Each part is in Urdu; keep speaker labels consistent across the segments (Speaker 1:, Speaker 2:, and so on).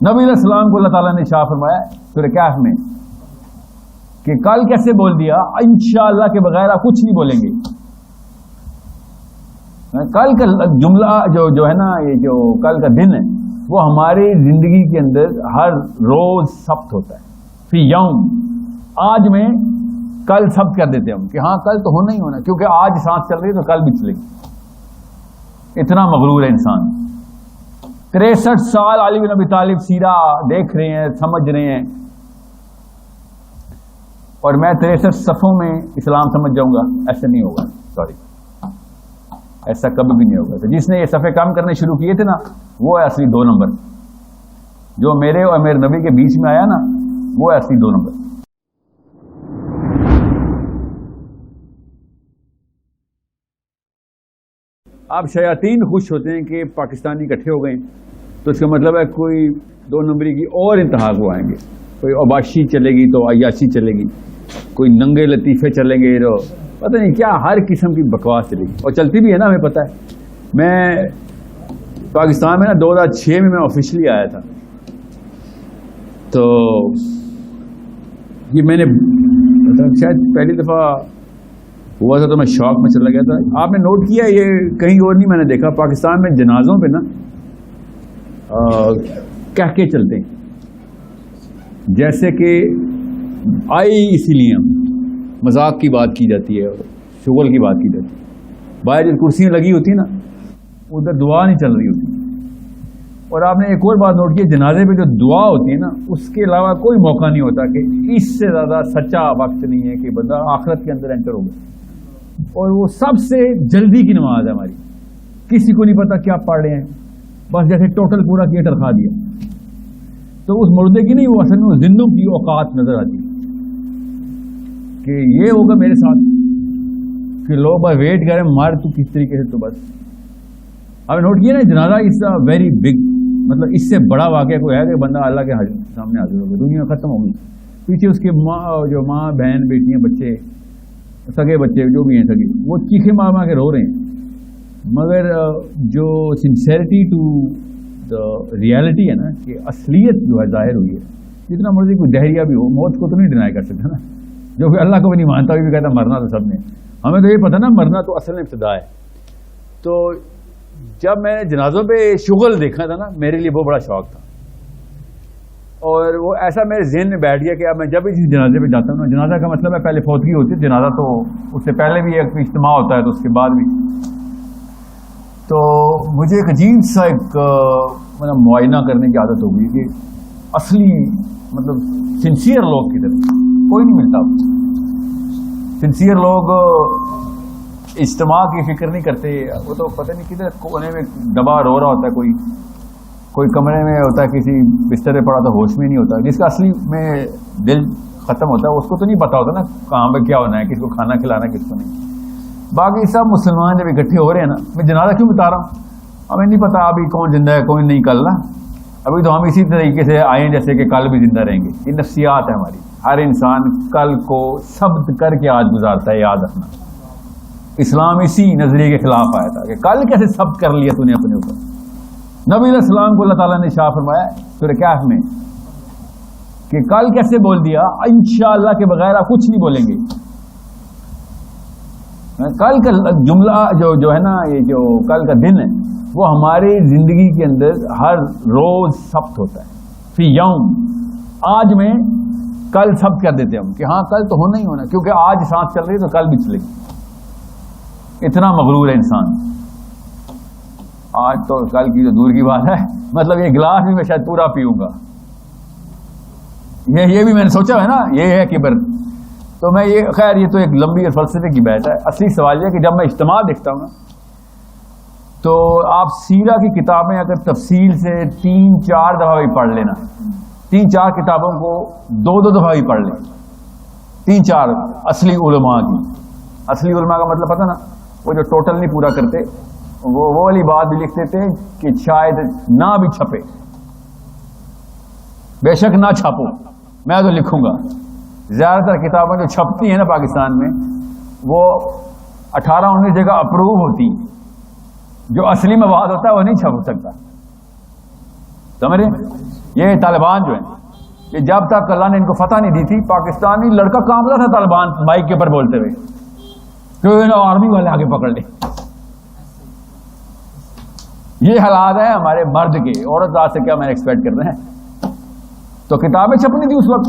Speaker 1: نبی علیہ السلام کو اللہ تعالیٰ نے شاہ فرمایا سورہ کہف میں کہ کل کیسے بول دیا، انشاءاللہ کے بغیر آپ کچھ نہیں بولیں گے. کل کا جملہ جو ہے نا، یہ جو کل کا دن ہے وہ ہماری زندگی کے اندر ہر روز ثبت ہوتا ہے. فی یوم، آج میں کل ثبت کر دیتے ہم کہ ہاں کل تو ہونا ہی ہونا، کیونکہ آج سانس چل رہی ہے تو کل بھی چلے گی. اتنا مغرور ہے انسان. 63 سال علی بن ابی طالب سیرہ دیکھ رہے ہیں، سمجھ رہے ہیں، اور میں 63 صفوں میں اسلام سمجھ جاؤں گا؟ ایسا نہیں ہوگا، سوری، ایسا کبھی بھی نہیں ہوگا. تو جس نے یہ صفحے کام کرنے شروع کیے تھے نا، وہ ہے اصلی 2 نمبر. جو میرے اور میرے نبی کے بیچ میں آیا نا، وہ ہے اصلی 2 نمبر. اب شیاطین خوش ہوتے ہیں کہ پاکستانی اکٹھے ہو گئے، تو اس کا مطلب ہے کوئی 2 نمبری کی اور انتہا کو آئیں گے. کوئی عباشی چلے گی تو عیاشی چلے گی، کوئی ننگے لطیفے چلیں گے تو پتہ نہیں کیا، ہر قسم کی بکواس چلے گی، اور چلتی بھی ہے نا. ہمیں پتہ ہے، میں پاکستان میں نا 2006 میں آفیشلی آیا تھا، تو یہ میں نے شاید پہلی دفعہ ہوا تھا تو میں شوق میں چلا گیا تھا. آپ نے نوٹ کیا، یہ کہیں اور نہیں میں نے دیکھا، پاکستان میں جنازوں پہ نا کہہ کے چلتے ہیں، جیسے کہ آئی اسی لیے ہم مذاق کی بات کی جاتی ہے، شغل کی بات کی جاتی ہے. باہر جو کرسیاں لگی ہوتی ہیں نا، ادھر دعا نہیں چل رہی ہوتی. اور آپ نے ایک اور بات نوٹ کی، جنازے پہ جو دعا ہوتی ہے نا، اس کے علاوہ کوئی موقع نہیں ہوتا کہ اس سے زیادہ سچا وقت نہیں ہے کہ بندہ آخرت کے اندر انٹر ہو گیا. اور وہ سب سے جلدی کی نماز ہے ہماری، کسی کو نہیں پتا کیا پڑھ رہے ہیں، بس جیسے ٹوٹل پورا کیا ٹرخا دیا. تو اس مردے کی نہیں، وہ اصل میں زندوں کی اوقات نظر آتی کہ یہ ہوگا میرے ساتھ، کہ لوگ بس ویٹ کریں مار تو کس طریقے سے. تو بس ہمیں نوٹ کیا نا، جنازہ از اے ویری بگ، مطلب اس سے بڑا واقعہ کوئی ہے کہ بندہ اللہ کے سامنے حاضر ہوگا، دنیا ختم ہوگی. پیچھے اس کے ماں بہن بیٹیاں بچے سگے بچے جو بھی ہیں سگے، وہ چیخے مار مار کے رو رہے ہیں. مگر جو سنسیئرٹی ٹو دا ریالٹی ہے نا، کہ اصلیت جو ہے ظاہر ہوئی ہے. جتنا مرضی کوئی دہریہ بھی ہو، موت کو تو نہیں ڈینائی کر سکتا نا، جو کہ اللہ کو بھی نہیں مانتا، بھی کہتا مرنا تو سب نے. ہمیں تو یہ پتہ نا مرنا تو اصل میں ابتدا ہے. تو جب میں نے جنازوں پہ شغل دیکھا تھا نا، میرے لیے بہت بڑا شوق تھا، اور وہ ایسا میرے ذہن میں بیٹھ گیا کہ اب میں جب بھی جنازے پہ جاتا ہوں نا، جنازہ کا مطلب ہے پہلے فوتگی ہوتی ہے، جنازہ تو اس سے پہلے بھی ایک اجتماع ہوتا ہے، تو اس کے بعد بھی. تو مجھے ایک عجیب سا معائنہ کرنے کی عادت ہو گئی کہ اصلی مطلب سنسیئر لوگ کی طرف کوئی نہیں ملتا. سنسیئر لوگ اجتماع کی فکر نہیں کرتے، وہ تو پتہ نہیں کدھر کونے میں دبا رو رہا ہوتا ہے، کوئی کمرے میں ہوتا ہے، کسی بستر پہ پڑا تو ہوش میں نہیں ہوتا. جس کا اصلی میں دل ختم ہوتا ہے اس کو تو نہیں پتا ہوتا نا کہاں پہ کیا ہونا ہے، کس کو کھانا کھلانا ہے، کس کو نہیں. باقی سب مسلمان جب اکٹھے ہو رہے ہیں نا، میں جنازہ کیوں بتا رہا ہوں، ہمیں نہیں پتا ابھی کون زندہ ہے کون نہیں. کل نا ابھی تو ہم اسی طریقے سے آئے جیسے کہ کل بھی زندہ رہیں گے. یہ نفسیات ہے ہماری. ہر انسان کل کو ثبت کر کے آج گزارتا ہے، یاد رکھنا. اسلام اسی نظریے کے خلاف آیا تھا کہ کل کیسے ثبت کر لیا تو نے اپنے اوپر. نبی علیہ السلام کو اللہ تعالیٰ نے شاہ فرمایا سورہ کہف میں کہ کل کیسے بول دیا، انشاءاللہ کے بغیر آپ کچھ نہیں بولیں گے. کل کا جملہ جو ہے نا، یہ جو کل کا دن ہے وہ ہماری زندگی کے اندر ہر روز ثبت ہوتا ہے. فی یوم، آج میں کل ثبت کر دیتے ہم کہ ہاں کل تو ہونا ہی ہونا، کیونکہ آج سانس چل رہی ہے تو کل بھی چلے گی. اتنا مغرور ہے انسان. آج تو کل کی جو دور کی بات ہے، مطلب یہ گلاس بھی میں شاید پورا پیوں گا، یہ بھی میں نے سوچا ہے نا، یہ ہے کبر. تو میں یہ خیر یہ تو ایک لمبی اور فلسفے کی بحث ہے. اصلی سوال یہ کہ جب میں اجتماع دیکھتا ہوں نا، تو آپ سیرہ کی کتابیں اگر تفصیل سے 3-4 دفعہ بھی پڑھ لینا، 3-4 کتابوں کو 2-2 دفعہ بھی پڑھ لیں، 3-4 اصلی علماء کی. اصلی علماء کا مطلب پتہ نا، وہ جو ٹوٹل نہیں پورا کرتے، وہ والی بات بھی لکھ دیتے کہ شاید نہ بھی چھپے. بے شک نہ چھاپو، میں تو لکھوں گا. زیادہ تر کتابیں جو چھپتی ہیں نا پاکستان میں، وہ 18-19 جگہ اپروو ہوتی، جو اصلی مواد ہوتا ہے وہ نہیں چھپ سکتا. سمجھ رہے؟ یہ طالبان جو ہیں، یہ جب تک اللہ نے ان کو فتح نہیں دی تھی، پاکستانی لڑکا کانپتا تھا طالبان مائک کے اوپر بولتے ہوئے کہ آرمی والے آگے پکڑ لیں. یہ حالات ہیں ہمارے مرد کے. عورت آج سے کیا میں ایکسپیکٹ کر رہے ہیں؟ تو کتابیں چھپنی تھی اس وقت.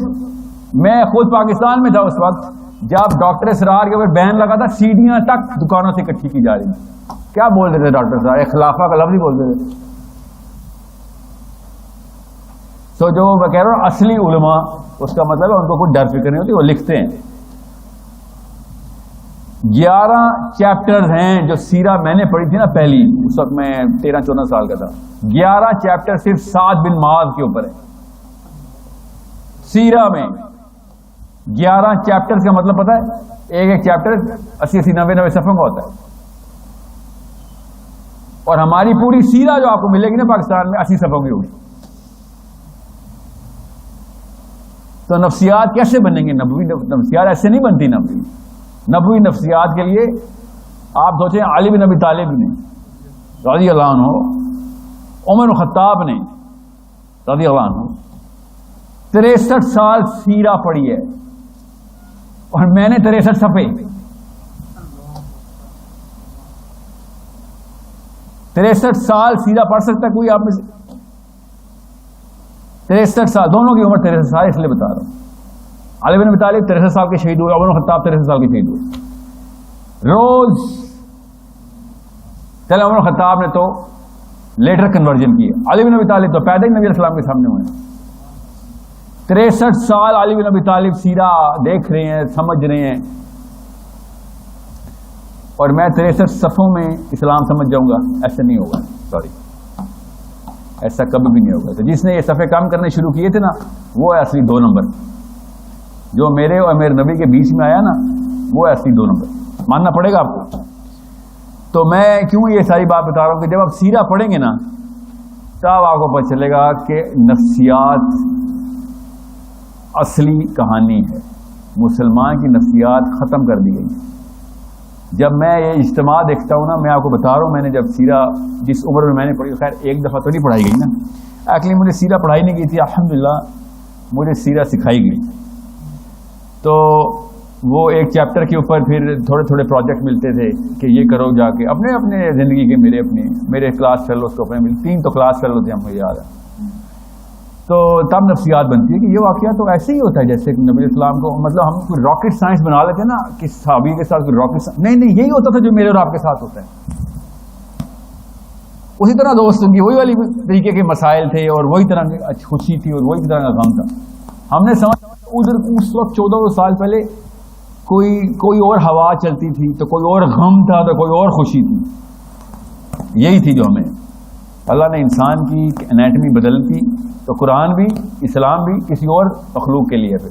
Speaker 1: میں خود پاکستان میں تھا اس وقت جب ڈاکٹر اسرار کے اوپر بین لگا تھا، سیڑھیاں تک دکانوں سے اکٹھی کی جا رہی ہیں. کیا بول رہے تھے ڈاکٹر اسرار؟ خلافہ کا لفظ ہی بول رہے تھے. تو جو میں کہہ رہا ہوں اصلی علماء، اس کا مطلب ہے ان کو کوئی ڈر فکر نہیں ہوتی، وہ لکھتے ہیں. 11 چیپٹرز ہیں جو سیرہ میں نے پڑھی تھی نا پہلی، اس وقت میں 13-14 سال کا تھا. 11 چیپٹر صرف سعد بن معاذ کے اوپر ہے. سیرہ میں 11 چیپٹر کا مطلب پتہ ہے؟ ایک چیپٹر 80 90 صفحوں کا ہوتا ہے. اور ہماری پوری سیرہ جو آپ کو ملے گی نا پاکستان میں 80 صفحوں کی ہوگی. تو نفسیات کیسے بنیں گے؟ نبوی نفسیات ایسے نہیں بنتی. نبوی نفسیات کے لیے آپ سوچیں علی بن ابی طالب نے رضی اللہ عنہ، عمر الخطاب نے رضی اللہ عنہ 63 سال سیرہ پڑھی ہے، اور میں نے 63 صفحے. 63 سال سیرہ پڑھ سکتا ہے کوئی آپ میں سے؟ 63 سال، دونوں کی عمر 63 سال، اس لیے بتا رہا ہوں. علی بن ابی طالب 63 سال کے شہید ہوئے، عمر الخطاب 63 سال کے شہید ہوئے. روز چلے عمر الخطاب نے تو لیٹر کنورژن کی ہے، علی بن ابی طالب تو پیدا ہی نبی علیہ السلام کے سامنے ہوئے. 63 سال علی بن ابی طالب سیرہ دیکھ رہے ہیں، سمجھ رہے ہیں، اور میں 63 صفحوں میں اسلام سمجھ جاؤں گا؟ ایسا نہیں ہوگا. سوری، ایسا کبھی بھی نہیں ہوگا. تو جس نے یہ صفحے کام کرنے شروع کیے تھے نا، وہ ہے اصلی 2 نمبر. جو میرے اور میرے نبی کے بیچ میں آیا نا، وہ ہے اصلی 2 نمبر. ماننا پڑے گا آپ کو. تو میں کیوں یہ ساری بات بتا رہا ہوں کہ جب آپ سیرہ پڑھیں گے نا، تب آپ کو پتہ چلے گا کہ نفسیات اصلی کہانی ہے. مسلمان کی نفسیات ختم کر دی گئی. جب میں یہ اجتماع دیکھتا ہوں نا، میں آپ کو بتا رہا ہوں، میں نے جب سیرہ جس عمر میں نے پڑھی، خیر ایک دفعہ تو نہیں پڑھائی گئی نا، ایکچولی مجھے سیرہ پڑھائی نہیں گئی تھی، الحمدللہ مجھے سیرہ سکھائی گئی. تو وہ ایک چیپٹر کے اوپر پھر تھوڑے تھوڑے پروجیکٹ ملتے تھے کہ یہ کرو جا کے اپنے زندگی کے. میرے کلاس فیلوز کو اپنے 3 تو کلاس فیلو تھے، ہم کو یاد ہے. تو تب نفسیات بنتی ہے کہ یہ واقعہ تو ایسے ہی ہوتا ہے جیسے کہ نبی اسلام کو، مطلب ہم کوئی راکٹ سائنس بنا لیتے ہیں نا کہ صحابی کے ساتھ کوئی راکٹ سائنس، نہیں یہی ہوتا تھا جو میرے اور آپ کے ساتھ ہوتا ہے. اسی طرح دوستوں کی وہی والی طریقے کے مسائل تھے، اور وہی طرح کی خوشی تھی، اور وہی طرح کا غم تھا. ہم نے سمجھ اس وقت 14 سال پہلے کوئی اور ہوا چلتی تھی، تو کوئی اور غم تھا، تو کوئی اور خوشی تھی. یہی تھی جو ہمیں اللہ نے انسان کی انیٹمی بدل دی. تو قرآن بھی، اسلام بھی کسی اور مخلوق کے لیے ہے.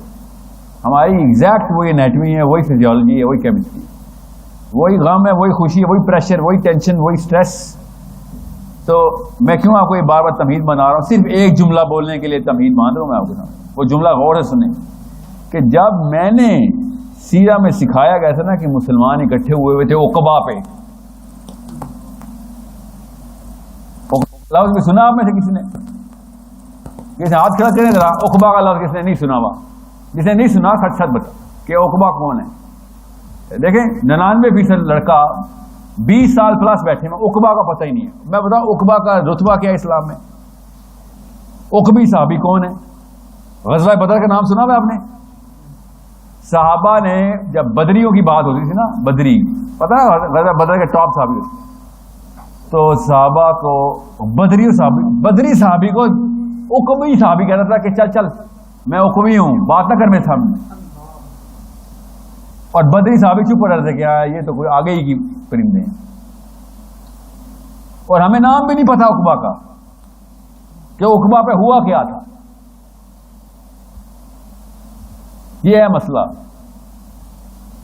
Speaker 1: ہماری ایگزیکٹ وہی انیٹمی ہے، وہی فزیولوجی ہے، وہی کیمسٹری، وہی غم ہے، وہی خوشی ہے، وہی پریشر، وہی ٹینشن، وہی سٹریس. تو میں کیوں آپ کو یہ بار بار تمہید بنا رہا ہوں؟ صرف ایک جملہ بولنے کے لیے تمہید مان رہا ہوں میں آپ کے سامنے. وہ جملہ غور سے سنیں کہ جب میں نے سیرہ میں سکھایا گیا تھا نا کہ مسلمان اکٹھے ہوئے تھے عقبہ پہ. لفظ بھی سنا آپ میں سے کسی نے؟ کسی ہاتھ کھڑا کریں ذرا، عقبہ کا لفظ کس نے نہیں سنا ہوا؟ جس نے نہیں سنا سچ سچ بتا کہ عقبہ کون ہے. دیکھیں 99% لڑکا 20 سال پلس بیٹھے میں عقبہ کا پتہ ہی نہیں ہے. میں بتاؤں عقبہ کا رتبہ کیا ہے اسلام میں؟ عقبی صحابی کون ہے؟ غزوہ بدر کا نام سنا ہوا آپ نے؟ صحابہ نے جب بدریوں کی بات ہوتی تھی نا، بدری پتہ ہے غزوہ بدر کے ٹاپ صحابی ہوتے، تو صحابہ کو بدری صحابی کو عقبی صحابی کہتا تھا کہ چل میں عقبی ہوں، بات نہ کر میرے سامنے. اور بدری صحابی چپ پڑ رہے تھے کہ یہ تو کوئی آگے ہی کی پرندے ہیں. اور ہمیں نام بھی نہیں پتا عقبہ کا کہ عقبہ پہ ہوا کیا تھا. یہ ہے مسئلہ.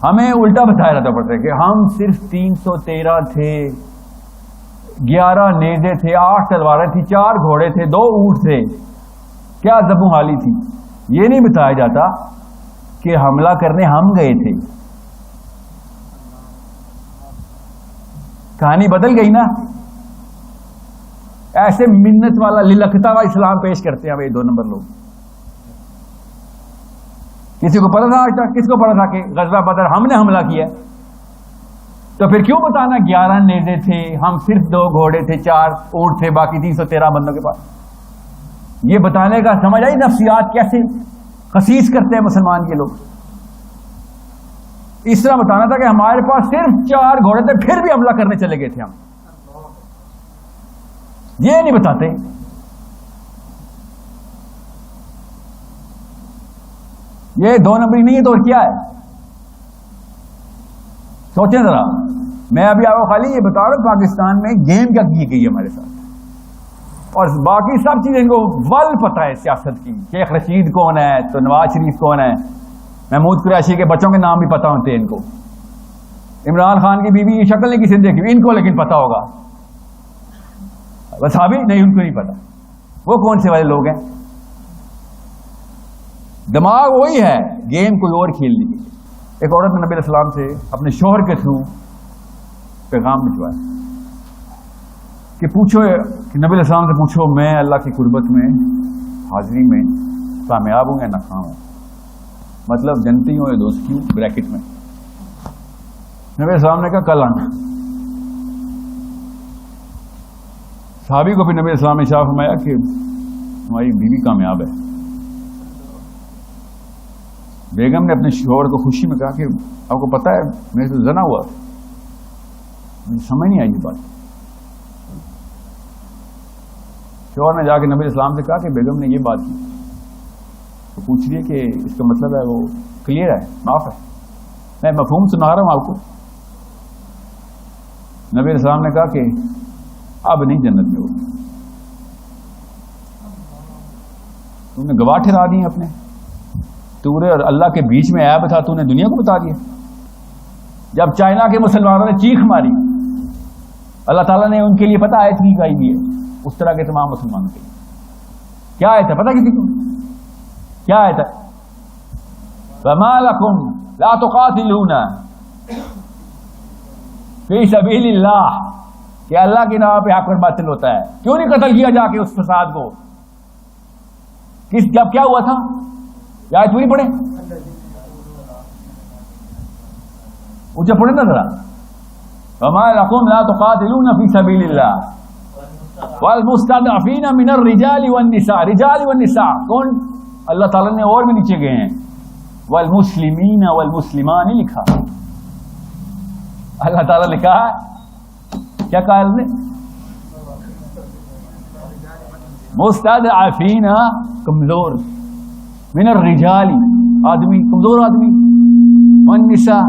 Speaker 1: ہمیں الٹا بتایا جاتا پڑتا ہے کہ ہم صرف 313 تھے، 11 نیزے تھے، 8 تلواریں تھیں، 4 گھوڑے تھے، 2 اونٹ تھے، کیا زبوں حالی تھی. یہ نہیں بتایا جاتا کہ حملہ کرنے ہم گئے تھے. کہانی بدل گئی نا. ایسے منت والا للکتا ہوا اسلام پیش کرتے ہیں یہ 2 نمبر لوگ. کسی کو پتا تھا آج تک؟ کس کو پتا تھا کہ غزوہ بدر ہم نے حملہ کیا؟ تو پھر کیوں بتانا 11 نیزے تھے، ہم صرف 2 گھوڑے تھے، 4 اونٹ تھے، باقی 313 بندوں کے پاس؟ یہ بتانے کا سمجھ آئی نفسیات کیسے خسیس کرتے ہیں مسلمان کے لوگ. اس طرح بتانا تھا کہ ہمارے پاس صرف 4 گھوڑے تھے، پھر بھی حملہ کرنے چلے گئے تھے ہم. یہ نہیں بتاتے. یہ 2 نمبری نہیں ہے تو کیا ہے؟ سوچیں ذرا. میں ابھی آپ کو خالی یہ بتا رہا ہوں پاکستان میں گیم کیا کی گئی ہے ہمارے ساتھ، اور باقی سب چیزیں ان کو ول پتہ ہے سیاست کی. شیخ رشید کون ہے، تو نواز شریف کون ہے، محمود قریشی کے بچوں کے نام بھی پتہ ہوتے ہیں ان کو، عمران خان کی بیوی کی شکل نہیں کسی نے دیکھی ان کو لیکن پتہ ہوگا. وصحابی نہیں، ان کو نہیں پتا وہ کون سے والے لوگ ہیں. دماغ وہی ہے، گیم کوئی اور کھیل لی. ایک عورت نے نبی علیہ السلام سے اپنے شوہر کے تھرو پیغام بھجوایا کہ پوچھو کہ نبی علیہ السلام سے پوچھو میں اللہ کی قربت میں حاضری میں کامیاب ہوں یا ناکام ہوں، مطلب جنتی ہوں یا دوستی ہوں بریکٹ میں. نبی علیہ السلام نے کہا کل آنا. صحابی کو بھی نبی علیہ السلام نے ارشاد فرمایا کہ تمہاری بیوی کامیاب ہے. بیگم نے اپنے شوہر کو خوشی میں کہا کہ آپ کو پتا ہے میرے سے زنا ہوا. مجھے سمجھ نہیں آئی یہ بات. شوہر نے جا کے نبی اسلام سے کہا کہ بیگم نے یہ بات کی، تو پوچھ لیے کہ اس کا مطلب ہے وہ کلیئر ہے، معاف ہے. میں مفہوم سنا رہا ہوں آپ کو. نبی اسلام نے کہا کہ اب نہیں جنت میں ہو، تم نے گواہ ٹھہرا دی اپنے. تورے اور اللہ کے بیچ میں عیب تھا، تو نے دنیا کو بتا دیا. جب چائنا کے مسلمانوں نے چیخ ماری، اللہ تعالیٰ نے ان کے لیے پتہ آیت کی گئی بھی ہے اس طرح کے تمام مسلمانوں کے لیے. کیا آیت ہے پتہ کسی کو؟ کیا آیت ہے؟ وَمَا لَكُمْ لَا تُقَاتِلُونَ فِي سَبِيلِ اللَّهِ، کہ اللہ کی نام پہ حق پر باطل ہوتا ہے. کیوں نہیں قتل کیا جا کے اس فساد کو؟ جب کیا ہوا تھا؟ یہ آیت پوری پڑھیں، اونچا پڑھیں نا ذرا. وَمَا لَكُمْ لَا تُقَاتِلُونَ فِي سَبِيلِ اللَّهِ وَالْمُسْتَضْعَفِينَ مِنَ الرِّجَالِ وَالنِّسَاءِ. رجال والنساء کون؟ اللہ تعالیٰ نے اور بھی نیچے گئے ہیں والمسلمین والمسلمان لکھا. اللہ تعالیٰ نے کہا کیا کہا اس نے؟ مستضعفین کمزور، من الرجال آدمی کمزور آدمی، والنساء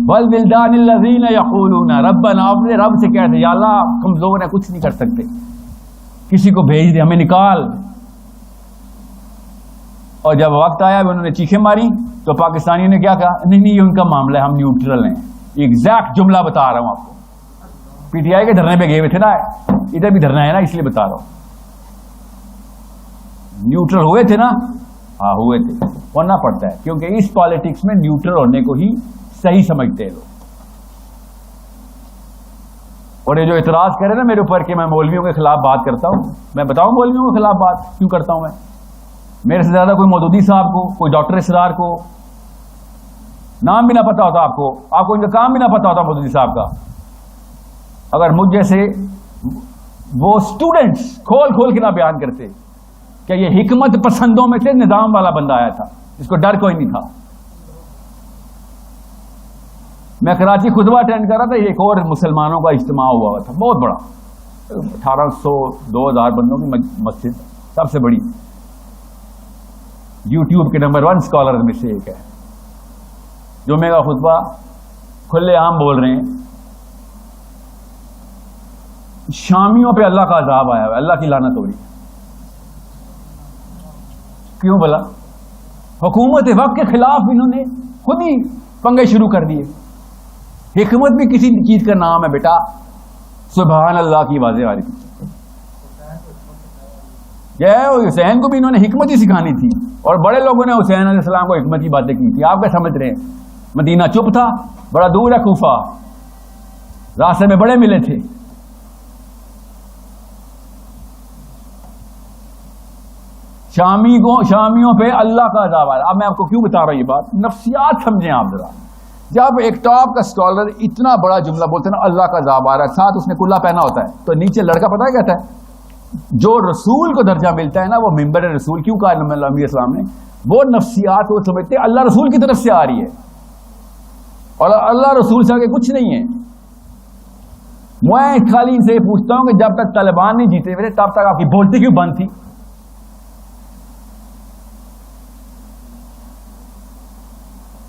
Speaker 1: والولدان الذین یقولون ربنا، اپنے رب سے کہتے یا اللہ کمزور ہے کچھ نہیں کر سکتے، کسی کو بھیج دے ہمیں نکال. اور جب وقت آیا انہوں نے چیخیں ماری تو پاکستانیوں نے کیا کہا؟ نہیں یہ ان کا معاملہ ہے، ہم نیوٹرل ہیں. ایگزیکٹ جملہ بتا رہا ہوں آپ کو. پی ٹی آئی کے دھرنے پہ گئے ہوئے تھے نا، ادھر بھی دھرنا ہے نا، اس لیے بتا رہا ہوں. نیوٹرل ہوئے تھے نا؟ ہاں ہوئے تھے، ہونا پڑتا ہے کیونکہ اس پالیٹکس میں نیوٹرل ہونے کو ہی صحیح سمجھتے ہیں لوگ. اور یہ جو اعتراض کرے نا میرے اوپر کہ میں مولویوں کے خلاف بات کرتا ہوں، میں بتاؤں مولویوں کے خلاف بات کیوں کرتا ہوں. میں میرے سے زیادہ کوئی مودودی صاحب کو، کوئی ڈاکٹر اسرار کو نام بھی نہ پتا ہوتا، آپ کو ان کا کام بھی نہ پتا ہوتا مودودی صاحب کا، اگر مجھ جیسے وہ اسٹوڈنٹس کھول کھول کے نہ بیان کرتے کہ یہ حکمت پسندوں میں سے نظام والا بندہ آیا تھا جس کو ڈر کوئی نہیں تھا. میں کراچی خطبہ اٹینڈ کر رہا تھا، ایک اور مسلمانوں کا اجتماع ہوا تھا بہت بڑا، 1800-2000 بندوں کی مسجد، سب سے بڑی، یوٹیوب کے نمبر 1 اسکالر میں سے ایک ہے. جمعے کا خطبہ کھلے عام بول رہے ہیں. شامیوں پہ اللہ کا عذاب آیا ہے، اللہ کی لعنت ہو رہی ہے. کیوں بلا؟ حکومت وقت کے خلاف انہوں نے خود ہی پنگے شروع کر دیے. حکمت بھی کسی چیز کا نام ہے بیٹا، سبحان اللہ کی واضح آ رہی تھی. حسین کو بھی انہوں نے حکمت ہی سکھانی تھی، اور بڑے لوگوں نے حسین علیہ السلام کو حکمت کی باتیں کی تھی. آپ کیا سمجھ رہے ہیں؟ مدینہ چپ تھا، بڑا دور ہے کوفہ، راستے میں بڑے ملے تھے. شامیوں پہ اللہ کا عذاب آ رہا ہے. اب میں آپ کو کیوں بتا رہا ہوں یہ بات؟ نفسیات سمجھیں آپ ذرا. جب ایک ٹاپ کا اسکالر اتنا بڑا جملہ بولتے ہیں نا اللہ کا عذاب آ رہا ہے، ساتھ اس نے کلا پہنا ہوتا ہے، تو نیچے لڑکا پتہ ہے کہتا ہے جو رسول کو درجہ ملتا ہے نا وہ ممبر رسول کیوں کہا نبی اسلام نے؟ وہ نفسیات وہ سمجھتے ہیں اللہ رسول کی طرف سے آ رہی ہے اور اللہ رسول سے آگے کچھ نہیں ہے. میں خالی ان سے پوچھتا ہوں کہ جب تک طالبان نہیں جیتے میرے تب تک آپ کی بولتی کیوں بند تھی؟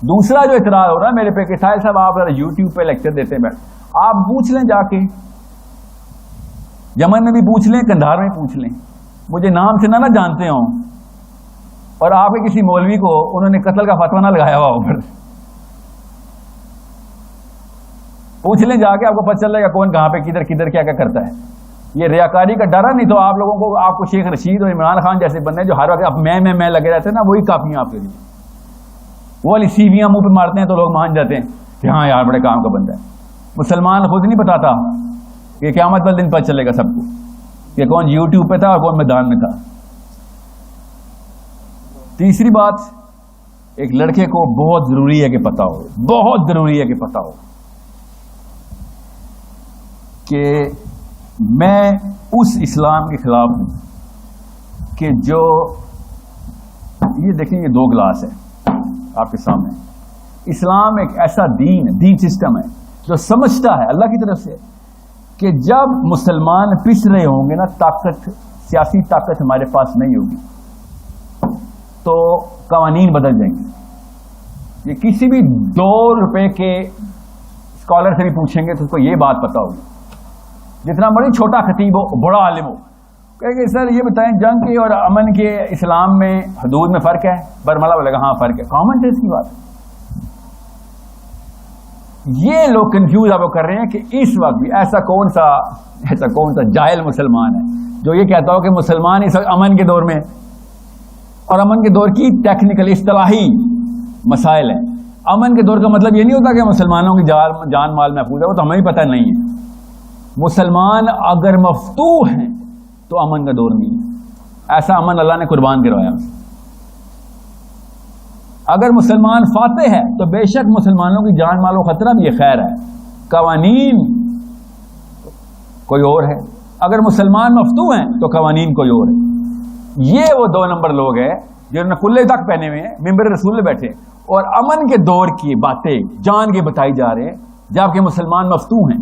Speaker 1: دوسرا جو اعتراض ہو رہا ہے میرے پہ کہ ساحل صاحب آپ یوٹیوب پہ لیکچر دیتے ہیں، آپ پوچھ لیں جا کے، یمن میں بھی پوچھ لیں، کندھار میں پوچھ لیں، مجھے نام سے نہ جانتے ہوں اور آپ کے کسی مولوی کو انہوں نے قتل کا فتویٰ نہ لگایا ہوا اوپر، پوچھ لیں جا کے، آپ کو پتہ چل جائے گا کون کہاں پہ کدھر کیا کرتا ہے. یہ ریاکاری کا ڈر ہے، نہیں تو آپ لوگوں کو، آپ کو شیخ رشید اور عمران خان جیسے بندے جو ہر وقت اب میں لگے رہتے ہیں نا، وہی کافی ہیں آپ کے لیے. وہ والی سیویاں منہ پہ مارتے ہیں تو لوگ مان جاتے ہیں کہ ہاں یار بڑے کام کا بندہ ہے. مسلمان خود نہیں بتاتا کہ قیامت والے دن پتہ چلے گا سب کو کہ کون یوٹیوب پہ تھا اور کون میدان میں تھا. تیسری بات، ایک لڑکے کو بہت ضروری ہے کہ پتہ ہو، بہت ضروری ہے کہ پتہ ہو کہ میں اس اسلام کے خلاف ہوں کہ جو یہ دیکھیں یہ 2 گلاس ہے آپ کے سامنے. اسلام ایک ایسا دین سسٹم ہے جو سمجھتا ہے اللہ کی طرف سے کہ جب مسلمان پس رہے ہوں گے نا، سیاسی طاقت ہمارے پاس نہیں ہوگی تو قوانین بدل جائیں گے. یہ کسی بھی 2 روپے کے اسکالر سے بھی پوچھیں گے تو اس کو یہ بات پتا ہوگی، جتنا بڑی چھوٹا خطیب ہو، بڑا عالم ہو، کہے کہ سر یہ بتائیں جنگ کے اور امن کے اسلام میں حدود میں فرق ہے؟ برملا بولے گا ہاں فرق ہے. کامن سینس کی بات. یہ لوگ کنفیوز آپ کر رہے ہیں کہ اس وقت بھی ایسا کون سا جاہل مسلمان ہے جو یہ کہتا ہو کہ مسلمان اس وقت امن کے دور میں، اور امن کے دور کی ٹیکنیکل اصطلاحی مسائل ہیں. امن کے دور کا مطلب یہ نہیں ہوتا کہ مسلمانوں کی جان مال محفوظ ہے، وہ تو ہمیں بھی پتہ نہیں ہے. مسلمان اگر مفتوح ہیں تو امن کا دور نہیں ہے. ایسا امن اللہ نے قربان کروایا. اگر مسلمان فاتح ہے تو بے شک مسلمانوں کی جان مال و خطرہ بھی یہ خیر ہے، قوانین کوئی اور ہے. اگر مسلمان مفتوح ہیں تو قوانین کوئی اور ہے. یہ وہ 2 نمبر لوگ ہیں جنہوں نے کلے تک پہنے ہوئے ہیں، ممبر رسول میں بیٹھے اور امن کے دور کی باتیں جان کے بتائی جا رہے ہیں، جبکہ مسلمان مفتوح ہیں.